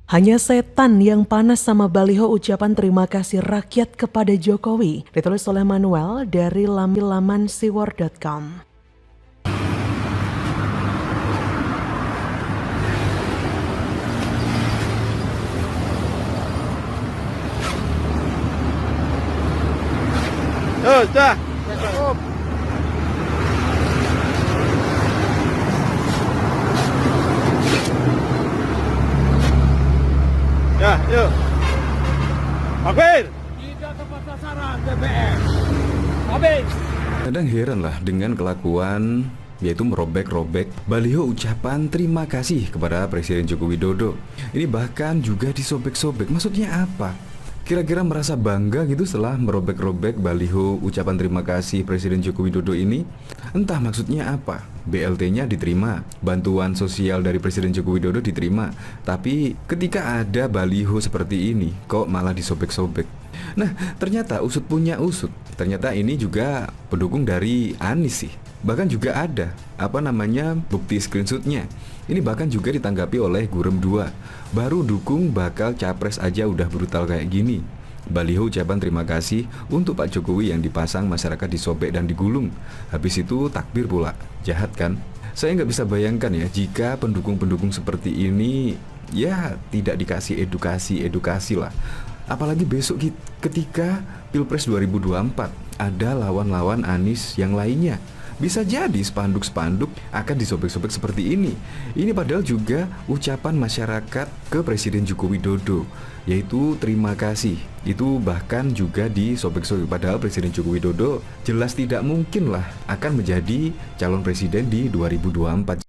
Hanya setan yang panas sama baliho ucapan terima kasih rakyat kepada Jokowi, ditulis oleh Manuel dari laman siwar.com. Sudah. Ya, yuk. Habis. Tidak tepat sasaran BBM. Habis. Kadang heran lah dengan kelakuan yaitu merobek-robek baliho ucapan terima kasih kepada Presiden Joko Widodo. Ini bahkan juga disobek-sobek. Maksudnya apa? Kira-kira merasa bangga gitu setelah merobek-robek baliho ucapan terima kasih Presiden Joko Widodo ini? Entah maksudnya apa. BLT-nya diterima, bantuan sosial dari Presiden Joko Widodo diterima. Tapi ketika ada baliho seperti ini, kok malah disobek-sobek? Nah, ternyata usut punya usut. Ternyata ini juga pendukung dari Anies sih. Bahkan juga ada bukti screenshotnya. Ini bahkan juga ditanggapi oleh Gurem 2. Baru dukung bakal capres aja udah brutal kayak gini. Baliho ucapan terima kasih untuk Pak Jokowi yang dipasang masyarakat disobek dan digulung. Habis itu takbir pula. Jahat kan? Saya nggak bisa bayangkan ya jika pendukung-pendukung seperti ini ya tidak dikasih edukasi lah. Apalagi besok ketika Pilpres 2024 ada lawan-lawan Anies yang lainnya. Bisa jadi spanduk-spanduk akan disobek-sobek seperti ini. Ini padahal juga ucapan masyarakat ke Presiden Joko Widodo, yaitu terima kasih. Itu bahkan juga disobek-sobek. Padahal Presiden Joko Widodo jelas tidak mungkin lah akan menjadi calon presiden di 2024.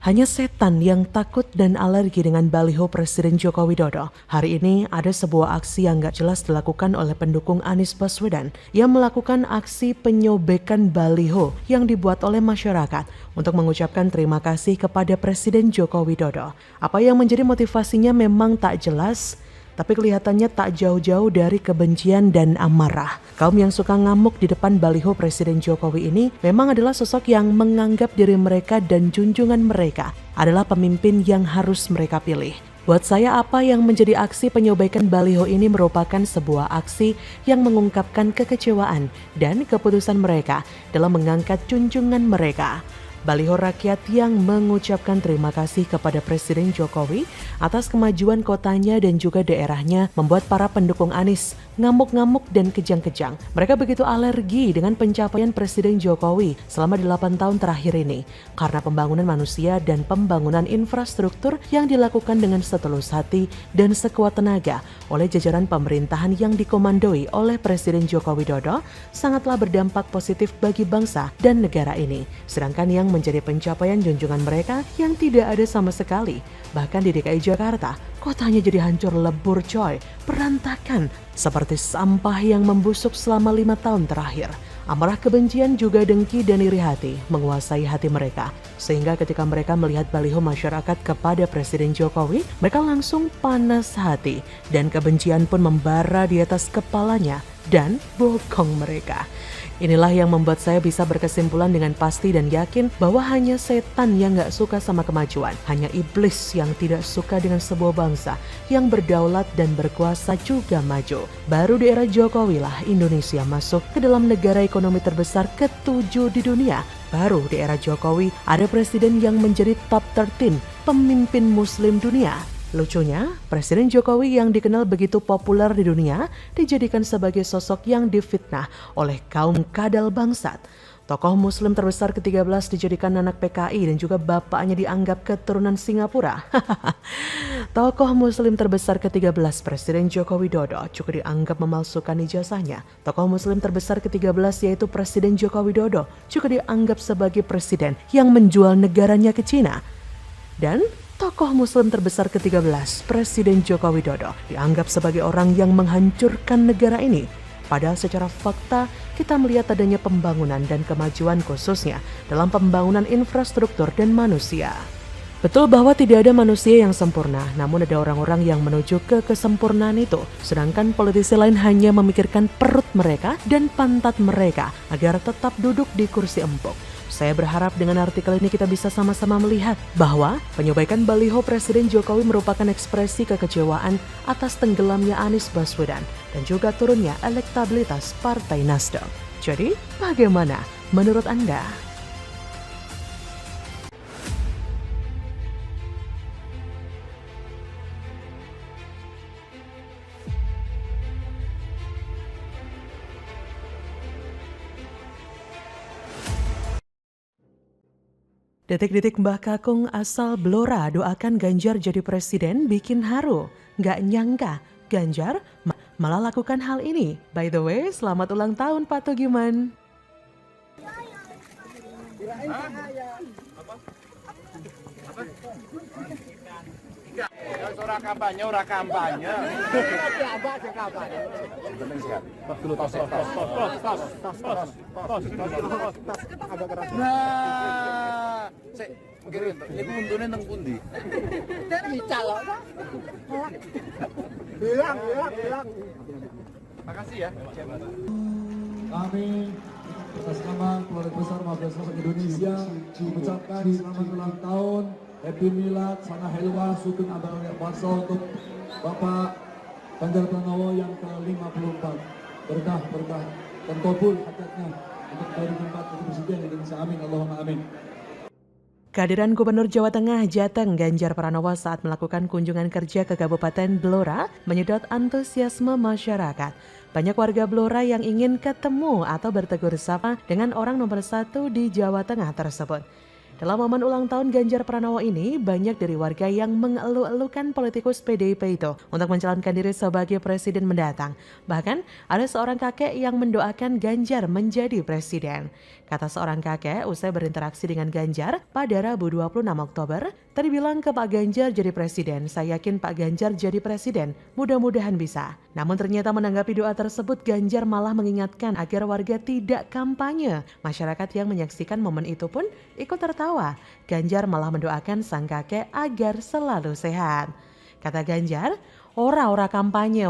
Hanya setan yang takut dan alergi dengan baliho Presiden Joko Widodo. Hari ini ada sebuah aksi yang gak jelas dilakukan oleh pendukung Anies Baswedan yang melakukan aksi penyobekan baliho yang dibuat oleh masyarakat untuk mengucapkan terima kasih kepada Presiden Joko Widodo. Apa yang menjadi motivasinya memang tak jelas, tapi kelihatannya tak jauh-jauh dari kebencian dan amarah. Kaum yang suka ngamuk di depan baliho Presiden Jokowi ini memang adalah sosok yang menganggap diri mereka dan junjungan mereka adalah pemimpin yang harus mereka pilih. Buat saya, apa yang menjadi aksi penyobekan baliho ini merupakan sebuah aksi yang mengungkapkan kekecewaan dan keputusan mereka dalam mengangkat junjungan mereka. Baliho rakyat yang mengucapkan terima kasih kepada Presiden Jokowi atas kemajuan kotanya dan juga daerahnya membuat para pendukung Anies ngamuk-ngamuk dan kejang-kejang. Mereka begitu alergi dengan pencapaian Presiden Jokowi selama 8 tahun terakhir ini karena pembangunan manusia dan pembangunan infrastruktur yang dilakukan dengan setulus hati dan sekuat tenaga oleh jajaran pemerintahan yang dikomandoi oleh Presiden Joko Widodo sangatlah berdampak positif bagi bangsa dan negara ini. Sedangkan yang menjadi pencapaian junjungan mereka yang tidak ada sama sekali. Bahkan di DKI Jakarta, kotanya jadi hancur lebur coy, berantakan, seperti sampah yang membusuk selama 5 tahun terakhir. Amarah, kebencian, juga dengki dan iri hati menguasai hati mereka. Sehingga ketika mereka melihat baliho masyarakat kepada Presiden Jokowi, mereka langsung panas hati dan kebencian pun membara di atas kepalanya dan bokong mereka. Inilah yang membuat saya bisa berkesimpulan dengan pasti dan yakin bahwa hanya setan yang gak suka sama kemajuan. Hanya iblis yang tidak suka dengan sebuah bangsa yang berdaulat dan berkuasa juga maju. Baru di era Jokowi lah Indonesia masuk ke dalam negara ekonomi terbesar ke-7 di dunia. Baru di era Jokowi ada presiden yang menjadi top 13 pemimpin muslim dunia. Lucunya, Presiden Jokowi yang dikenal begitu populer di dunia dijadikan sebagai sosok yang difitnah oleh kaum kadal bangsat. Tokoh muslim terbesar ke-13 dijadikan anak PKI dan juga bapaknya dianggap keturunan Singapura. Tokoh muslim terbesar ke-13 Presiden Joko Widodo juga dianggap memalsukan ijazahnya. Tokoh muslim terbesar ke-13 yaitu Presiden Joko Widodo juga dianggap sebagai presiden yang menjual negaranya ke Cina. Dan tokoh muslim terbesar ke-13, Presiden Joko Widodo, dianggap sebagai orang yang menghancurkan negara ini. Padahal secara fakta, kita melihat adanya pembangunan dan kemajuan khususnya dalam pembangunan infrastruktur dan manusia. Betul bahwa tidak ada manusia yang sempurna, namun ada orang-orang yang menuju ke kesempurnaan itu. Sedangkan politisi lain hanya memikirkan perut mereka dan pantat mereka agar tetap duduk di kursi empuk. Saya berharap dengan artikel ini kita bisa sama-sama melihat bahwa penyobaikan baliho Presiden Jokowi merupakan ekspresi kekecewaan atas tenggelamnya Anies Baswedan dan juga turunnya elektabilitas Partai Nasdem. Jadi, bagaimana menurut Anda? Detik-detik Mbah Kakung asal Blora doakan Ganjar jadi presiden bikin haru. Nggak nyangka Ganjar malah lakukan hal ini. By the way, selamat ulang tahun Pak Tugiman. Ora kampanye, ora kampanye. Nah, sik, ngirim to. Niku untune nang pundi? Bilang. Makasih ya. Kami atas nama keluarga besar Mabes Polri Indonesia mengucapkan selamat ulang tahun, Happy Milad, Sana Helwa, Sugeng Abaraya Paso untuk Bapak Ganjar Pranowo yang ke-54. Berkah dan kabul hajatnya untuk 2024 jadi Presiden Indonesia. Amin, Allahumma amin. Kehadiran Gubernur Jawa Tengah Jateng Ganjar Pranowo saat melakukan kunjungan kerja ke Kabupaten Blora menyedot antusiasme masyarakat. Banyak warga Blora yang ingin ketemu atau bertegur sapa dengan orang nomor 1 di Jawa Tengah tersebut. Dalam momen ulang tahun Ganjar Pranowo ini, banyak dari warga yang mengeluh-elukan politikus PDIP itu untuk mencalonkan diri sebagai presiden mendatang. Bahkan, ada seorang kakek yang mendoakan Ganjar menjadi presiden. Kata seorang kakek, usai berinteraksi dengan Ganjar pada Rabu 26 Oktober, tadi bilang ke Pak Ganjar jadi presiden, saya yakin Pak Ganjar jadi presiden, mudah-mudahan bisa. Namun ternyata menanggapi doa tersebut, Ganjar malah mengingatkan agar warga tidak kampanye. Masyarakat yang menyaksikan momen itu pun ikut tertawa. Ganjar malah mendoakan sang kakek agar selalu sehat. Kata Ganjar, ora kampanye.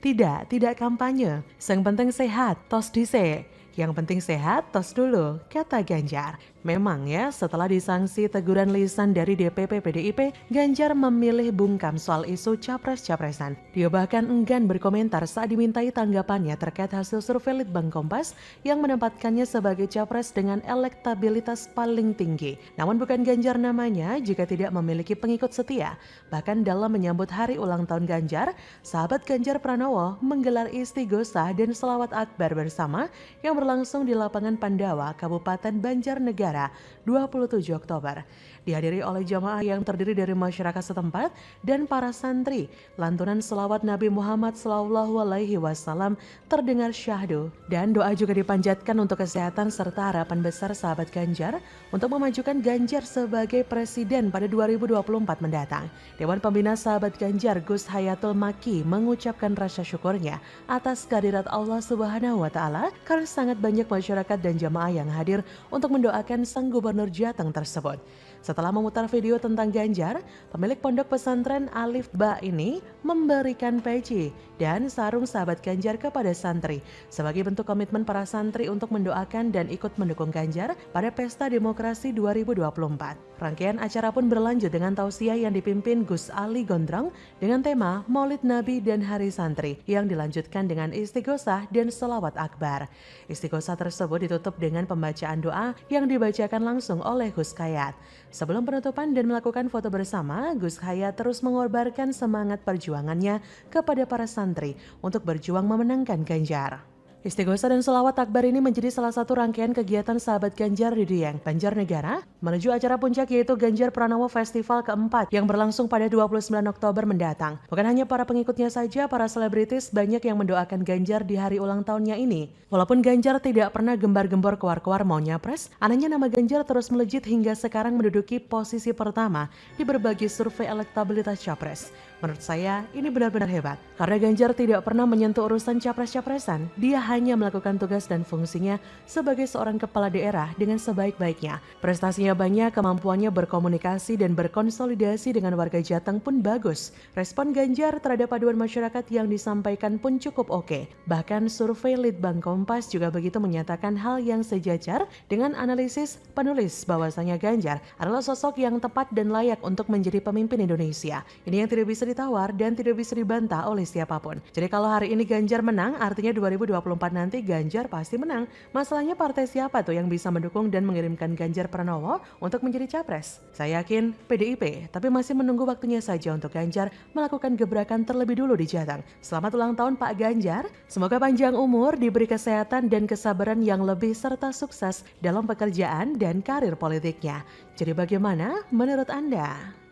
Tidak kampanye. Yang penting sehat, tos dhisik. Yang penting sehat, tos dulu, kata Ganjar. Memang ya, setelah disangsi teguran lisan dari DPP PDIP, Ganjar memilih bungkam soal isu capres-capresan. Dia bahkan enggan berkomentar saat dimintai tanggapannya terkait hasil survei Litbang Kompas yang menempatkannya sebagai capres dengan elektabilitas paling tinggi. Namun bukan Ganjar namanya jika tidak memiliki pengikut setia. Bahkan dalam menyambut hari ulang tahun Ganjar, sahabat Ganjar Pranowo menggelar istighosah dan selawat akbar bersama yang berlangsung di lapangan Pandawa, Kabupaten Banjarnegara, 27 Oktober. Dihadiri oleh jamaah yang terdiri dari masyarakat setempat dan para santri. Lantunan selawat Nabi Muhammad SAW terdengar syahdu dan doa juga dipanjatkan untuk kesehatan serta harapan besar sahabat Ganjar untuk memajukan Ganjar sebagai presiden pada 2024 mendatang. Dewan Pembina Sahabat Ganjar Gus Hayatul Maki mengucapkan rasa syukurnya atas kehadirat Allah Subhanahu wa Ta'ala karena sangat banyak masyarakat dan jamaah yang hadir untuk mendoakan sang gubernur Jateng tersebut. Setelah memutar video tentang Ganjar, pemilik pondok pesantren Alif Ba ini memberikan peci dan sarung sahabat Ganjar kepada santri sebagai bentuk komitmen para santri untuk mendoakan dan ikut mendukung Ganjar pada Pesta Demokrasi 2024. Rangkaian acara pun berlanjut dengan tausiah yang dipimpin Gus Ali Gondrong dengan tema Maulid Nabi dan Hari Santri yang dilanjutkan dengan istighosah dan selawat akbar. Istighosah tersebut ditutup dengan pembacaan doa yang dibacakan langsung oleh Gus Khayat. Sebelum penutupan dan melakukan foto bersama, Gus Khayat terus mengorbankan semangat perjuangannya kepada para santri untuk berjuang memenangkan Ganjar. Istighosah dan selawat akbar ini menjadi salah satu rangkaian kegiatan sahabat Ganjar di Dieng, Banjarnegara, menuju acara puncak yaitu Ganjar Pranowo Festival keempat yang berlangsung pada 29 Oktober mendatang. Bukan hanya para pengikutnya saja, para selebritis banyak yang mendoakan Ganjar di hari ulang tahunnya ini. Walaupun Ganjar tidak pernah gembar-gembor keluar-keluar mau nyapres, anehnya nama Ganjar terus melejit hingga sekarang menduduki posisi pertama di berbagai survei elektabilitas capres. Menurut saya, ini benar-benar hebat. Karena Ganjar tidak pernah menyentuh urusan capres-capresan, dia hanya hanya melakukan tugas dan fungsinya sebagai seorang kepala daerah dengan sebaik-baiknya. Prestasinya banyak, kemampuannya berkomunikasi dan berkonsolidasi dengan warga Jateng pun bagus. Respon Ganjar terhadap aduan masyarakat yang disampaikan pun cukup oke. Bahkan survei Litbang Kompas juga begitu menyatakan hal yang sejajar dengan analisis penulis bahwasanya Ganjar adalah sosok yang tepat dan layak untuk menjadi pemimpin Indonesia. Ini yang tidak bisa ditawar dan tidak bisa dibantah oleh siapapun. Jadi kalau hari ini Ganjar menang, artinya 2024 nanti Ganjar pasti menang. Masalahnya partai siapa tuh yang bisa mendukung dan mengirimkan Ganjar Pranowo untuk menjadi capres? Saya yakin PDIP, tapi masih menunggu waktunya saja untuk Ganjar melakukan gebrakan terlebih dulu di Jateng. Selamat ulang tahun Pak Ganjar. Semoga panjang umur, diberi kesehatan dan kesabaran yang lebih serta sukses dalam pekerjaan dan karir politiknya. Jadi bagaimana menurut Anda?